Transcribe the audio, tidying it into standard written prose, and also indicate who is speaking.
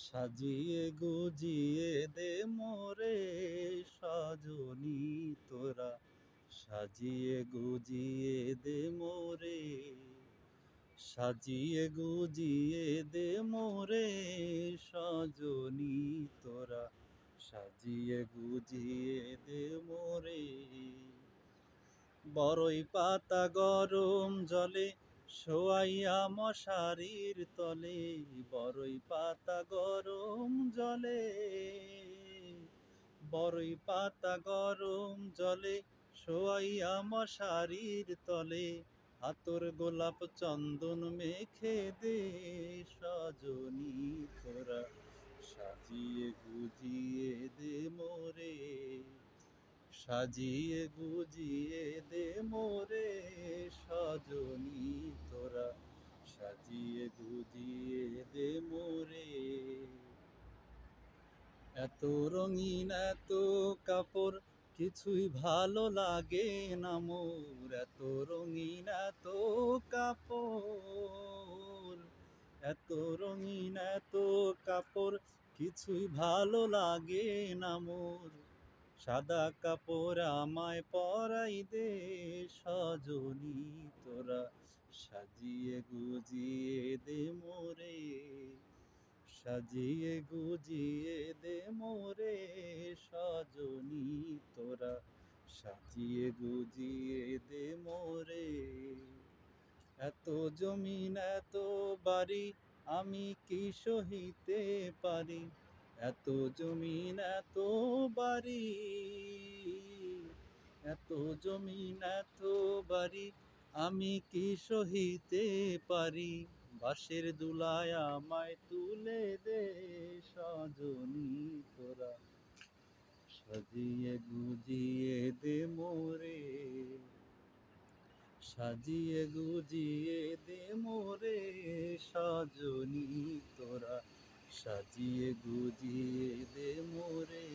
Speaker 1: সাজিয়ে গুজিয়ে দে মোরে সজনী তোরা, সাজিয়ে গুজিয়ে দে মোরে, সাজিয়ে গুজিয়ে দে মোরে সজনী তোরা, সাজিয়ে গুজিয়ে দে মোরে। বড়ই পাতা গরম জলে শোয়াইয়া মশারির তলে, বড়ই পাতা গরম জলে, বড়ই পাতা গরম জলে শোয়াইয়া মশারির তলে, আতর গোলাপ চন্দন মেখে দে সজনী তোরা, সাজিয়ে গুজিয়ে দে মোরে, সাজিয়ে গুজিয়ে দে মোরে সজনী তোরা, সাজিয়ে গুজিয়ে দে মোরে। এত রঙিন এত কাপড় কিছুই ভালো লাগে না মোর, এত রঙিন এত কাপড়, এত রঙিন এত কাপড় কিছুই ভালো লাগে না মোর, সাদা কাপড় আমায় পরাই দে সজনী তোরা, সাজিয়ে গুজিয়ে দে মোরে, সাজিয়ে গুজিয়ে দে মোরে সজনী তোরা, সাজিয়ে গুজিয়ে দে মোরে। এত জমিন এত বাড়ি আমি কি সহিতে পারি, এত জমিন এত বাড়ি, এত জমিন এত বাড়ি আমি কি সহিতে পারি, বাঁশের দুলায় আমায় তুলে দে সজনী তোরা, সাজিয়ে গুজিয়ে দে মোরে, সাজিয়ে গুজিয়ে দে মোরে সজনী তোরা, সাজিয়ে গুজিয়ে দে মোরে।